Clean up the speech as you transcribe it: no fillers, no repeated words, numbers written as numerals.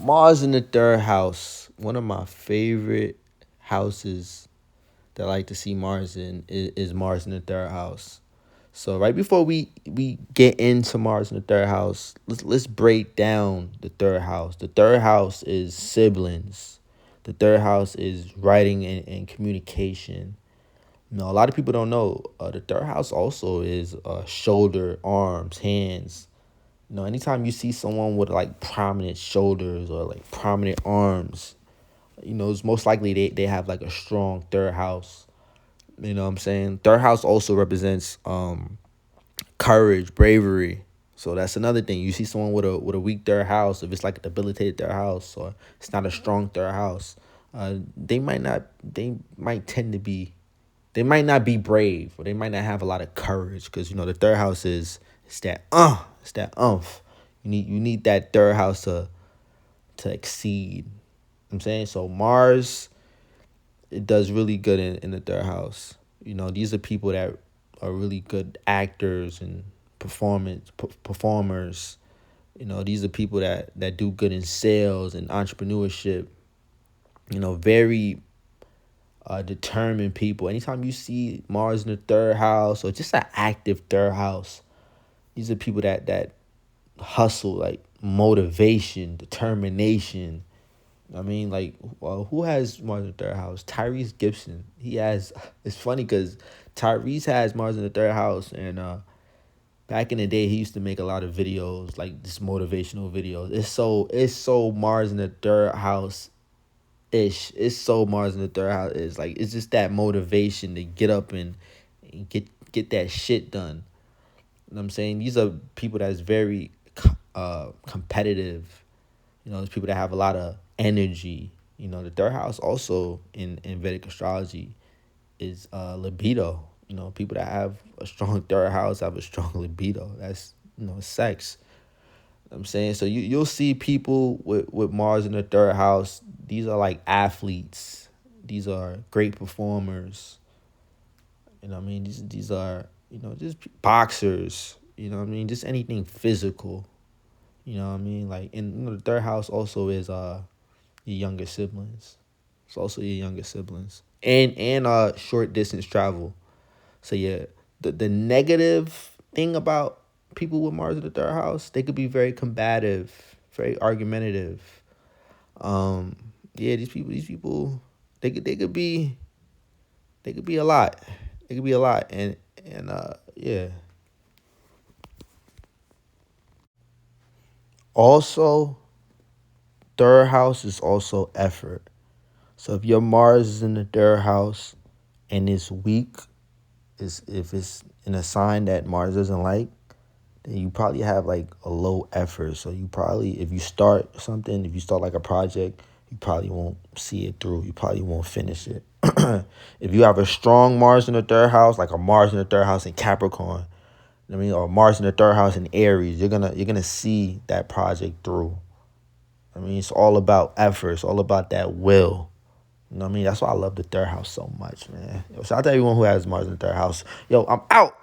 Mars in the third house. One of my favorite houses that I like to see Mars in is Mars in the third house. So right before we get into Mars in the third house, let's break down the third house. The third house is siblings. The third house is writing and communication. A lot of people don't know. The third house also is shoulder, arms, hands. Anytime you see someone with like prominent shoulders or like prominent arms, it's most likely they have like a strong third house. You know what I'm saying? Third house also represents courage, bravery. So that's another thing. You see someone with a weak third house, if it's like a debilitated third house or it's not a strong third house, they might tend to be they might not be brave, or they might not have a lot of courage, because the third house is it's that umph. You need that third house to exceed. I'm saying, so Mars, it does really good in the third house. These are people that are really good actors and performers. These are people that do good in sales and entrepreneurship. Very determined people. Anytime you see Mars in the third house, or just an active third house, these are people that hustle, like motivation, determination. Like, who has Mars in the third house? Tyrese Gibson. He has. It's funny because Tyrese has Mars in the third house, and back in the day, he used to make a lot of videos, like this motivational videos. It's so Mars in the third house ish. It's so Mars in the third house is like, it's just that motivation to get up and get that shit done. You know what I'm saying? These are people that's very competitive. There's people that have a lot of energy. The third house also in Vedic astrology is libido. People that have a strong third house have a strong libido. That's sex. I'm saying, so you'll see people with Mars in the third house. These are like athletes. These are great performers. These are just boxers. Just anything physical. Like, and the third house also is your younger siblings. It's also your younger siblings, and short distance travel. So yeah, the negative thing about people with Mars in the third house, they could be very combative, very argumentative. Yeah, these people, they could be a lot. They could be a lot, and yeah. Also, third house is also effort. So if your Mars is in the third house and it's weak, is if it's in a sign that Mars doesn't like, then you probably have like a low effort. So you probably, if you start something, if you start like a project, you probably won't see it through. You probably won't finish it. If you have a strong Mars in the third house, like a Mars in the third house in Capricorn, or Mars in the third house in Aries, you're gonna see that project through. It's all about effort. It's all about that will. That's why I love the third house so much, man. Yo, shout out to everyone who has Mars in the third house. Yo, I'm out.